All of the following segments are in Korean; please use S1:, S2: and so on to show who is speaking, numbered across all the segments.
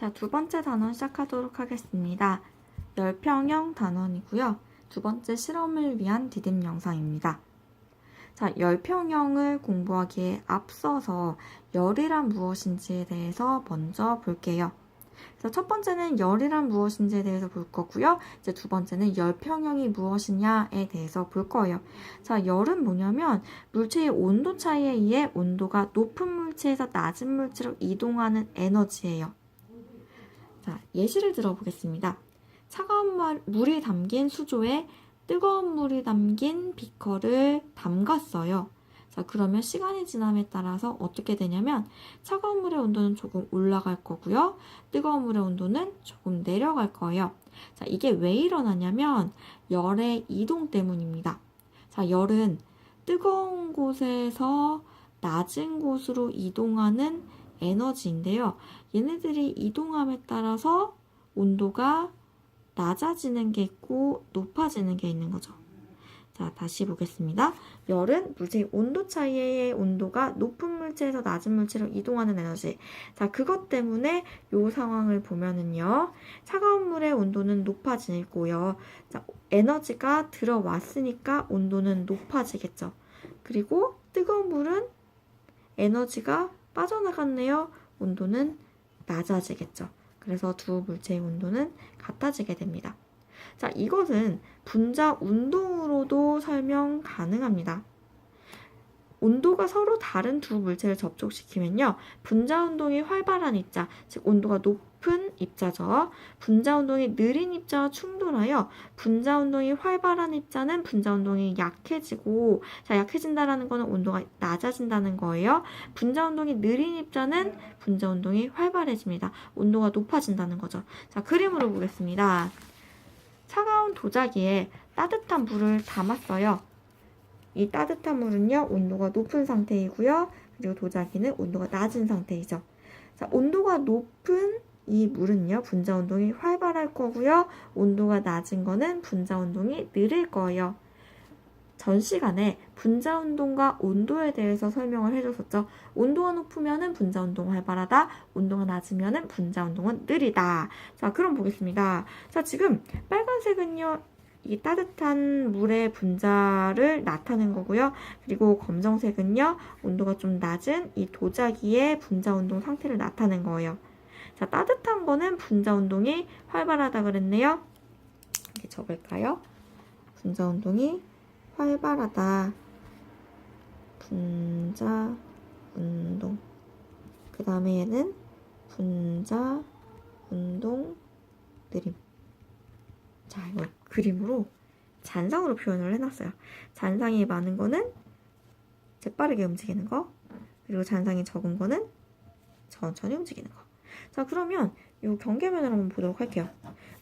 S1: 자, 두 번째 단원 시작하도록 하겠습니다. 열평형 단원이고요. 두 번째 실험을 위한 디딤 영상입니다. 자, 열평형을 공부하기에 앞서서 열이란 무엇인지에 대해서 먼저 볼게요. 그래서 첫 번째는 열이란 무엇인지에 대해서 볼 거고요. 이제 두 번째는 열평형이 무엇이냐에 대해서 볼 거예요. 자, 열은 뭐냐면 물체의 온도 차이에 의해 온도가 높은 물체에서 낮은 물체로 이동하는 에너지예요. 자, 예시를 들어보겠습니다. 차가운 물이 담긴 수조에 뜨거운 물이 담긴 비커를 담갔어요. 자, 그러면 시간이 지남에 따라서 어떻게 되냐면 차가운 물의 온도는 조금 올라갈 거고요. 뜨거운 물의 온도는 조금 내려갈 거예요. 자, 이게 왜 일어나냐면 열의 이동 때문입니다. 자, 열은 뜨거운 곳에서 낮은 곳으로 이동하는 에너지인데요. 얘네들이 이동함에 따라서 온도가 낮아지는 게 있고 높아지는 게 있는 거죠. 자, 다시 보겠습니다. 열은 물체의 온도 차이의 온도가 높은 물체에서 낮은 물체로 이동하는 에너지. 자, 그것 때문에 이 상황을 보면은요. 차가운 물의 온도는 높아지고요. 자, 에너지가 들어왔으니까 온도는 높아지겠죠. 그리고 뜨거운 물은 에너지가 빠져나갔네요. 온도는 낮아지겠죠. 그래서 두 물체의 온도는 같아지게 됩니다. 자, 이것은 분자 운동으로도 설명 가능합니다. 온도가 서로 다른 두 물체를 접촉시키면요. 분자 운동이 활발한 입자, 즉 온도가 높은 입자죠. 분자 운동이 느린 입자와 충돌하여 분자 운동이 활발한 입자는 분자 운동이 약해지고, 자, 약해진다라는 거는 온도가 낮아진다는 거예요. 분자 운동이 느린 입자는 분자 운동이 활발해집니다. 온도가 높아진다는 거죠. 자, 그림으로 보겠습니다. 차가운 도자기에 따뜻한 물을 담았어요. 이 따뜻한 물은요, 온도가 높은 상태이고요. 그리고 도자기는 온도가 낮은 상태이죠. 자, 온도가 높은 이 물은요, 분자 운동이 활발할 거고요. 온도가 낮은 거는 분자 운동이 느릴 거예요. 전 시간에 분자 운동과 온도에 대해서 설명을 해줬었죠. 온도가 높으면은 분자 운동은 활발하다. 온도가 낮으면은 분자 운동은 느리다. 자, 그럼 보겠습니다. 자, 지금 빨간색은요, 이 따뜻한 물의 분자를 나타낸 거고요. 그리고 검정색은요, 온도가 좀 낮은 이 도자기의 분자 운동 상태를 나타낸 거예요. 자, 따뜻한 거는 분자 운동이 활발하다 그랬네요. 이렇게 적을까요? 분자 운동이 활발하다. 분자 운동. 그 다음에 얘는 분자 운동 느림. 자, 이거 그림으로 잔상으로 표현을 해놨어요. 잔상이 많은 거는 재빠르게 움직이는 거, 그리고 잔상이 적은 거는 천천히 움직이는 거. 자, 그러면 이 경계면을 한번 보도록 할게요.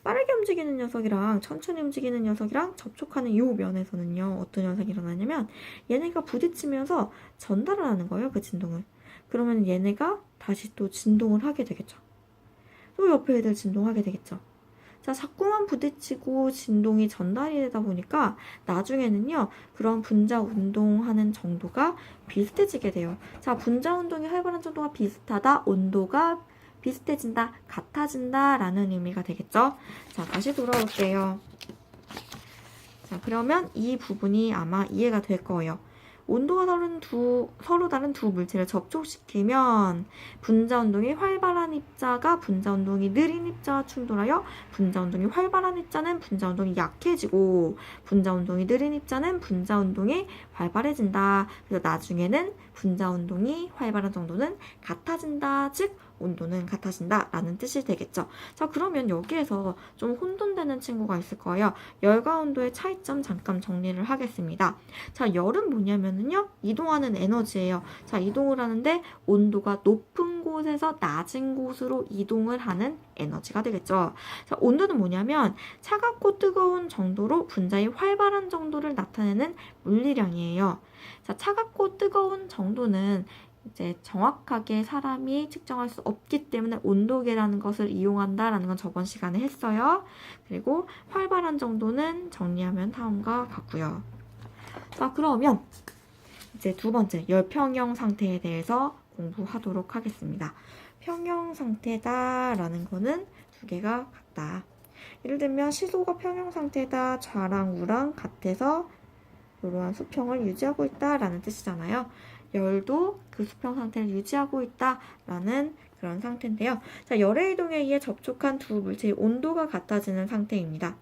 S1: 빠르게 움직이는 녀석이랑 천천히 움직이는 녀석이랑 접촉하는 이 면에서는요, 어떤 현상이 일어나냐면 얘네가 부딪히면서 전달을 하는 거예요, 그 진동을. 그러면 얘네가 다시 또 진동을 하게 되겠죠. 또 옆에 애들 진동하게 되겠죠. 자, 자꾸만 부딪히고 진동이 전달이 되다 보니까 나중에는요, 그런 분자 운동하는 정도가 비슷해지게 돼요. 자, 분자 운동이 활발한 정도가 비슷하다, 온도가 비슷해진다, 같아진다 라는 의미가 되겠죠. 자, 다시 돌아올게요. 자, 그러면 이 부분이 아마 이해가 될 거예요. 온도가 서로 다른 두 물체를 접촉시키면 분자 운동이 활발한 입자가 분자 운동이 느린 입자와 충돌하여 분자 운동이 활발한 입자는 분자 운동이 약해지고 분자 운동이 느린 입자는 분자 운동이 활발해진다. 그래서 나중에는 분자 운동이 활발한 정도는 같아진다. 즉 온도는 같아진다 라는 뜻이 되겠죠. 자, 그러면 여기에서 좀 혼돈되는 친구가 있을 거예요. 열과 온도의 차이점 잠깐 정리를 하겠습니다. 자, 열은 뭐냐면은요, 이동하는 에너지예요. 자, 이동을 하는데 온도가 높은 곳에서 낮은 곳으로 이동을 하는 에너지가 되겠죠. 자, 온도는 뭐냐면 차갑고 뜨거운 정도로 분자의 활발한 정도를 나타내는 물리량이에요. 자, 차갑고 뜨거운 정도는 이제 정확하게 사람이 측정할 수 없기 때문에 온도계라는 것을 이용한다라는 건 저번 시간에 했어요. 그리고 활발한 정도는 정리하면 다음과 같고요. 자, 그러면 이제 두 번째 열평형 상태에 대해서 공부하도록 하겠습니다. 평형 상태다라는 거는 두 개가 같다. 예를 들면 시소가 평형 상태다, 좌랑 우랑 같아서 이러한 수평을 유지하고 있다라는 뜻이잖아요. 열도 그 수평 상태를 유지하고 있다라는 그런 상태인데요. 자, 열의 이동에 의해 접촉한 두 물체의 온도가 같아지는 상태입니다.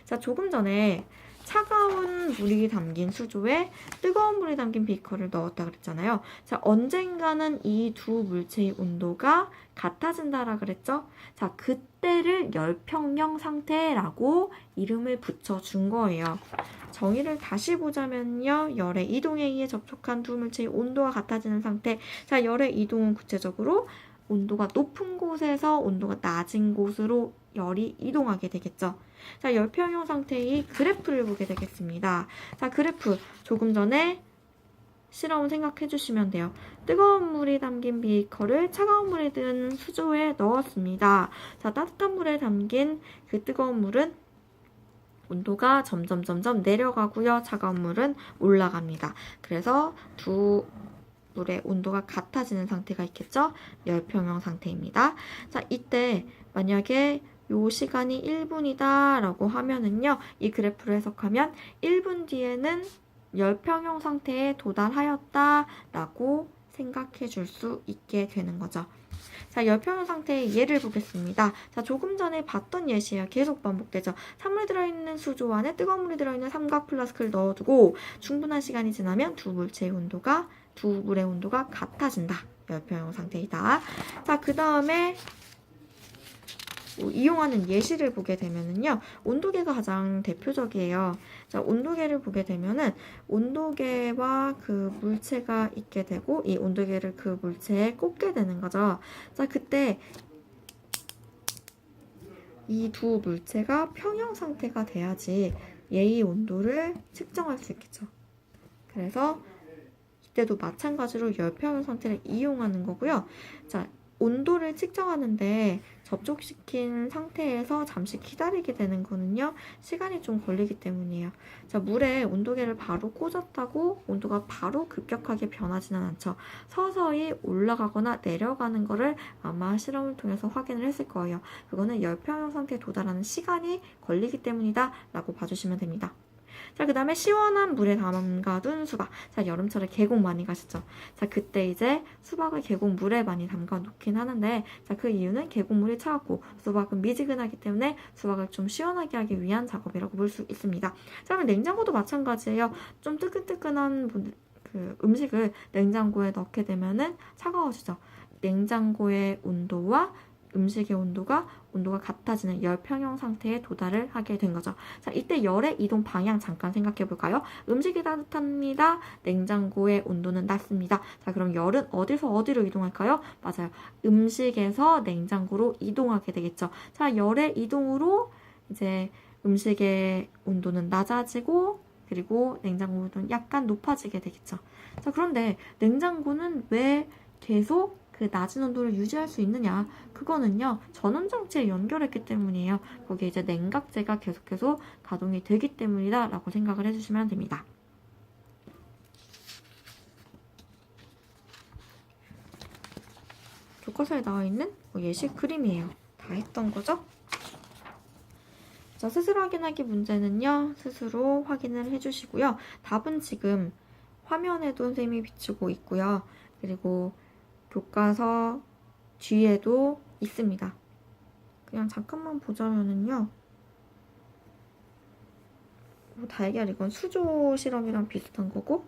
S1: 자, 조금 전에 차가운 물이 담긴 수조에 뜨거운 물이 담긴 비커를 넣었다 그랬잖아요. 자, 언젠가는 이 두 물체의 온도가 같아진다라 그랬죠? 자, 그때를 열평형 상태라고 이름을 붙여준 거예요. 정의를 다시 보자면요. 열의 이동에 의해 접촉한 두 물체의 온도가 같아지는 상태. 자, 열의 이동은 구체적으로 온도가 높은 곳에서 온도가 낮은 곳으로 열이 이동하게 되겠죠. 자, 열평형 상태의 그래프를 보게 되겠습니다. 자, 그래프 조금 전에 실험을 생각해 주시면 돼요. 뜨거운 물이 담긴 비커를 차가운 물이 든 수조에 넣었습니다. 자, 따뜻한 물에 담긴 그 뜨거운 물은 온도가 점점 내려가고요. 차가운 물은 올라갑니다. 그래서 두 물의 온도가 같아지는 상태가 있겠죠? 열평형 상태입니다. 자, 이때 만약에 요 시간이 1분이다 라고 하면은요, 이 그래프를 해석하면 1분 뒤에는 열평형 상태에 도달하였다 라고 생각해 줄 수 있게 되는 거죠. 자, 열평형 상태의 예를 보겠습니다. 자, 조금 전에 봤던 예시예요. 계속 반복되죠. 찬물이 들어있는 수조 안에 뜨거운 물이 들어있는 삼각 플라스크를 넣어두고 충분한 시간이 지나면 두 물의 온도가 같아진다. 열평형 상태이다. 자, 그 다음에 이용하는 예시를 보게 되면은요, 온도계가 가장 대표적이에요. 자, 온도계를 보게 되면은 온도계와 그 물체가 있게 되고 이 온도계를 그 물체에 꽂게 되는 거죠. 자, 그때 이 두 물체가 평형 상태가 돼야지 얘의 온도를 측정할 수 있겠죠. 그래서 이때도 마찬가지로 열평형 상태를 이용하는 거고요. 자, 온도를 측정하는데 접촉시킨 상태에서 잠시 기다리게 되는 거는요, 시간이 좀 걸리기 때문이에요. 자, 물에 온도계를 바로 꽂았다고 온도가 바로 급격하게 변하지는 않죠. 서서히 올라가거나 내려가는 거를 아마 실험을 통해서 확인을 했을 거예요. 그거는 열평형 상태에 도달하는 시간이 걸리기 때문이다 라고 봐주시면 됩니다. 자, 그 다음에 시원한 물에 담가둔 수박. 자, 여름철에 계곡 많이 가시죠? 자, 그때 이제 수박을 계곡 물에 많이 담가 놓긴 하는데, 자, 그 이유는 계곡물이 차갑고 수박은 미지근하기 때문에 수박을 좀 시원하게 하기 위한 작업이라고 볼 수 있습니다. 자, 그러면 냉장고도 마찬가지예요. 좀 뜨끈뜨끈한 그 음식을 냉장고에 넣게 되면은 차가워지죠. 냉장고의 온도와 음식의 온도가 같아지는 열평형 상태에 도달을 하게 된 거죠. 자, 이때 열의 이동 방향 잠깐 생각해 볼까요? 음식이 따뜻합니다. 냉장고의 온도는 낮습니다. 자, 그럼 열은 어디서 어디로 이동할까요? 맞아요. 음식에서 냉장고로 이동하게 되겠죠. 자, 열의 이동으로 이제 음식의 온도는 낮아지고 그리고 냉장고 온도는 약간 높아지게 되겠죠. 자, 그런데 냉장고는 왜 계속 그 낮은 온도를 유지할 수 있느냐? 그거는요, 전원장치에 연결했기 때문이에요. 거기에 이제 냉각제가 계속해서 가동이 되기 때문이다 라고 생각을 해주시면 됩니다. 교과서에 나와 있는 예시 그림이에요. 다 했던 거죠? 자, 스스로 확인하기 문제는요, 스스로 확인을 해주시고요. 답은 지금 화면에도 선생님이 비추고 있고요. 그리고 교과서 뒤에도 있습니다. 그냥 잠깐만 보자면은요. 달걀 이건 수조 실험이랑 비슷한 거고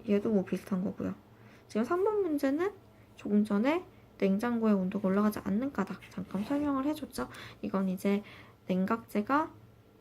S1: 얘도 뭐 비슷한 거고요. 지금 3번 문제는 조금 전에 냉장고의 온도가 올라가지 않는 까닭 잠깐 설명을 해줬죠. 이건 이제 냉각제가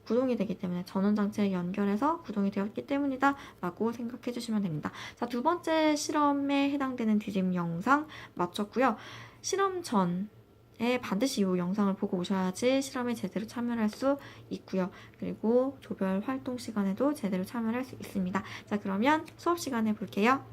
S1: 구동이 되기 때문에 전원장치에 연결해서 구동이 되었기 때문이다 라고 생각해 주시면 됩니다. 자, 두 번째 실험에 해당되는 디딤 영상 마쳤고요. 실험 전에 반드시 이 영상을 보고 오셔야지 실험에 제대로 참여를 할 수 있고요. 그리고 조별 활동 시간에도 제대로 참여를 할 수 있습니다. 자, 그러면 수업 시간에 볼게요.